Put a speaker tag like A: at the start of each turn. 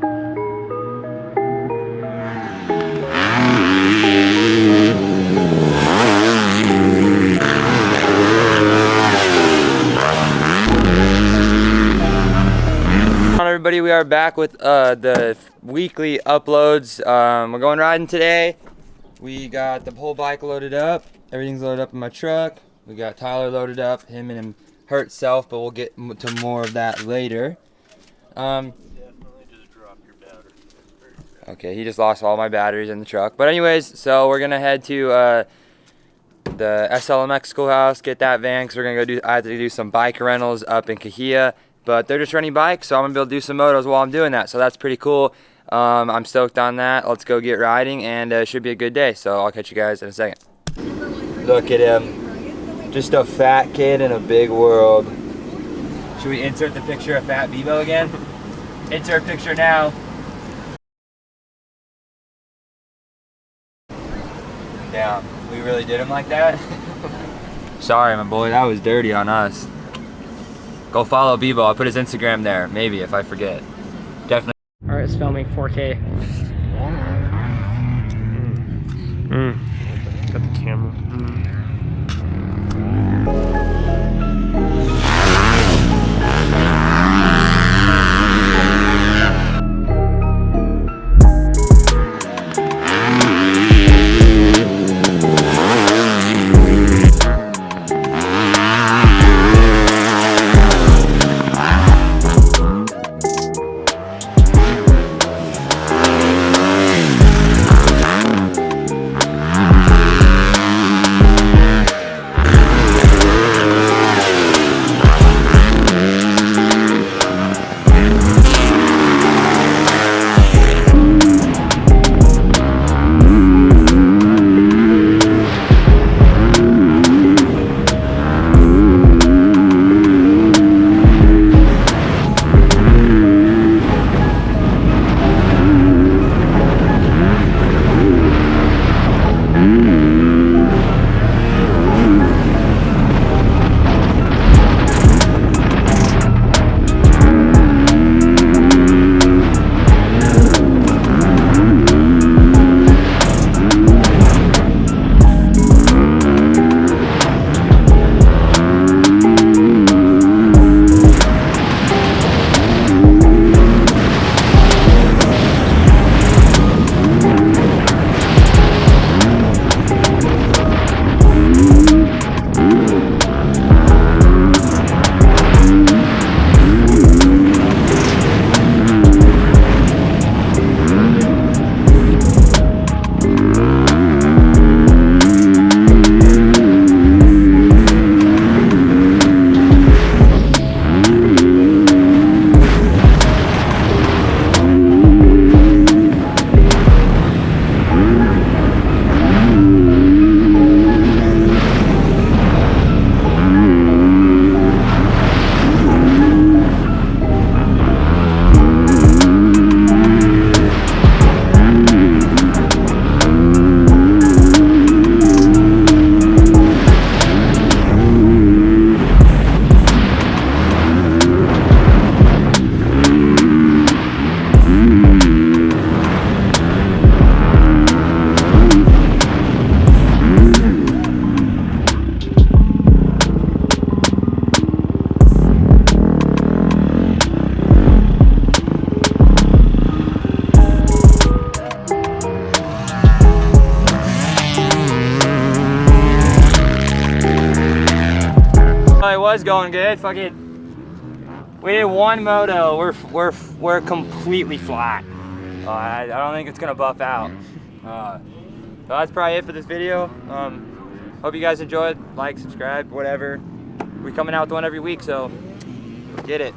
A: Everybody, we are back with the weekly uploads. We're going riding today. We got the whole bike loaded up. Everything's loaded up in my truck. We got Tyler loaded up, him and him hurt self, but we'll get to more of that later.
B: Definitely just drop your battery.
A: Okay, he just lost all my batteries in the truck. But anyways, so we're gonna head to the SLMX schoolhouse, get that van, because we're gonna go I have to do some bike rentals up in Cahuilla. But they're just renting bikes, so I'm gonna be able to do some motos while I'm doing that. So that's pretty cool. I'm stoked on that. Let's go get riding, and it should be a good day. So I'll catch you guys in a second. Look at him, just a fat kid in a big world. Should we insert the picture of Fat Bebo again? Insert picture now. Damn, we really did him like that? Sorry, my boy, that was dirty on us. Go follow Bebo. I'll put his Instagram there, maybe, if I forget. Definitely.
C: All right, it's filming 4K.
B: Got the camera.
A: It was going good. Fuck it. We did one moto. We're completely flat. I don't think it's gonna buff out. So that's probably it for this video. Hope you guys enjoyed. Like, subscribe, whatever. We're coming out with one every week, so get it.